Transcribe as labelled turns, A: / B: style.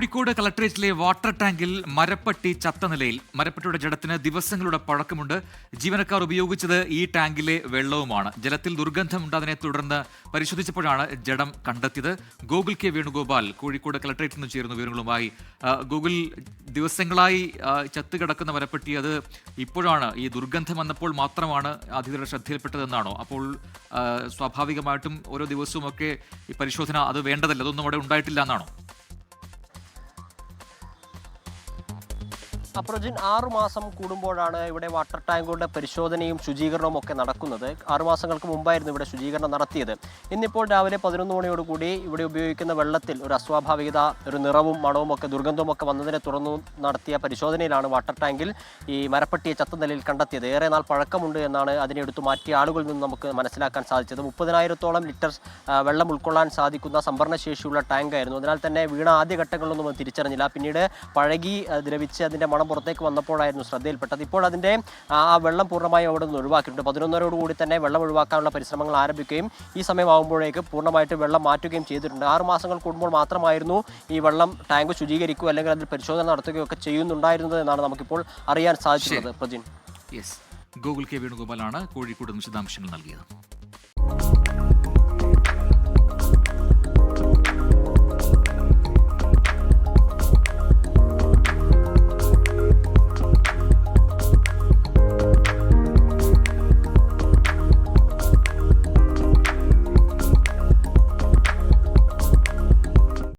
A: Kozhikode കളക്ടറേറ്റിലെ water ടാങ്കിൽ മരപ്പട്ടി ചത്ത നിലയിൽ. മരപ്പട്ടിയുടെ ജഡത്തിന് ദിവസങ്ങളുടെ പഴക്കമുണ്ട്. ജീവനക്കാർ ഉപയോഗിച്ചത് ഈ ടാങ്കിലെ വെള്ളവുമാണ്. ജലത്തിൽ ദുർഗന്ധമുണ്ടതിനെ തുടർന്ന് പരിശോധിച്ചപ്പോഴാണ് ജഡം കണ്ടെത്തിയത്. ഗോകുൽ കെ വേണുഗോപാൽ കോഴിക്കോട് കളക്ടറേറ്റിൽ നിന്ന് ചേരുന്ന വിവരങ്ങളുമായി. ഗൂഗിൾ, ദിവസങ്ങളായി ചത്തുകിടക്കുന്ന മരപ്പട്ടി, അത് ഇപ്പോഴാണ് ഈ ദുർഗന്ധം വന്നപ്പോൾ മാത്രമാണ് അധികൃതരുടെ ശ്രദ്ധയിൽപ്പെട്ടതെന്നാണോ? അപ്പോൾ സ്വാഭാവികമായിട്ടും ഓരോ ദിവസവും ഒക്കെ ഈ പരിശോധന അത് വേണ്ടതല്ല, അതൊന്നും അവിടെ ഉണ്ടായിട്ടില്ല എന്നാണോ?
B: അപ്രജിൻ 6 മാസം കൂടുമ്പോഴാണ് ഇവിടെ വാട്ടർ ടാങ്കുകളുടെ പരിശോധനയും ശുചീകരണവും ഒക്കെ നടക്കുന്നത്. 6 മാസങ്ങൾക്ക് മുമ്പായിരുന്നു ഇവിടെ ശുചീകരണം നടത്തിയത്. ഇന്നിപ്പോൾ രാവിലെ 11 മണിയോടുകൂടി ഇവിടെ ഉപയോഗിക്കുന്ന വെള്ളത്തിൽ ഒരു അസ്വാഭാവികത, ഒരു നിറവും മണവും ഒക്കെ ദുർഗന്ധവും ഒക്കെ വന്നതിനെ തുടർന്ന് നടത്തിയ പരിശോധനയിലാണ് വാട്ടർ ടാങ്കിൽ ഈ മരപ്പട്ടിയെ ചത്ത നിലയിൽ കണ്ടെത്തിയത്. ഏറെ നാൾ പഴക്കമുണ്ട് എന്നാണ് അതിനെ എടുത്തു മാറ്റിയ ആളുകളിൽ നിന്ന് നമുക്ക് മനസ്സിലാക്കാൻ സാധിച്ചത്. 30,000-ഓളം ലിറ്റർ വെള്ളം ഉൾക്കൊള്ളാൻ സാധിക്കുന്ന സംഭരണശേഷിയുള്ള ടാങ്കായിരുന്നു. അതിനാൽ തന്നെ വീണ ആദ്യ ഘട്ടങ്ങളിലൊന്നും തിരിച്ചറിഞ്ഞില്ല. പിന്നീട് പഴകി ദ്രവിച്ച് അതിൻ്റെ മണം പുറത്തേക്ക് വന്നപ്പോഴായിരുന്നു ശ്രദ്ധയിൽപ്പെട്ടത്. ഇപ്പോൾ അതിൻ്റെ ആ വെള്ളം പൂർണ്ണമായും അവിടെ നിന്ന് ഒഴിവാക്കിയിട്ടുണ്ട്. 11:30 തന്നെ വെള്ളം ഒഴിവാക്കാനുള്ള പരിശ്രമങ്ങൾ ആരംഭിക്കുകയും ഈ സമയമാകുമ്പോഴേക്ക് പൂർണ്ണമായിട്ട് വെള്ളം മാറ്റുകയും ചെയ്തിട്ടുണ്ട്. 6 മാസങ്ങൾ കൂടുമ്പോൾ മാത്രമായിരുന്നു ഈ വെള്ളം ടാങ്ക് ശുചീകരിക്കുക അല്ലെങ്കിൽ അതിൽ പരിശോധന നടത്തുകയൊക്കെ ചെയ്യുന്നുണ്ടായിരുന്നത് എന്നാണ് നമുക്കിപ്പോൾ അറിയാൻ സാധിച്ചിട്ടുള്ളത്. പ്രജിൻ,
A: യെസ്, ഗോകുൽ കെ വേണുഗോപാലാണ് കോഴിക്കോട് വിശദാംശങ്ങൾ നൽകിയത്.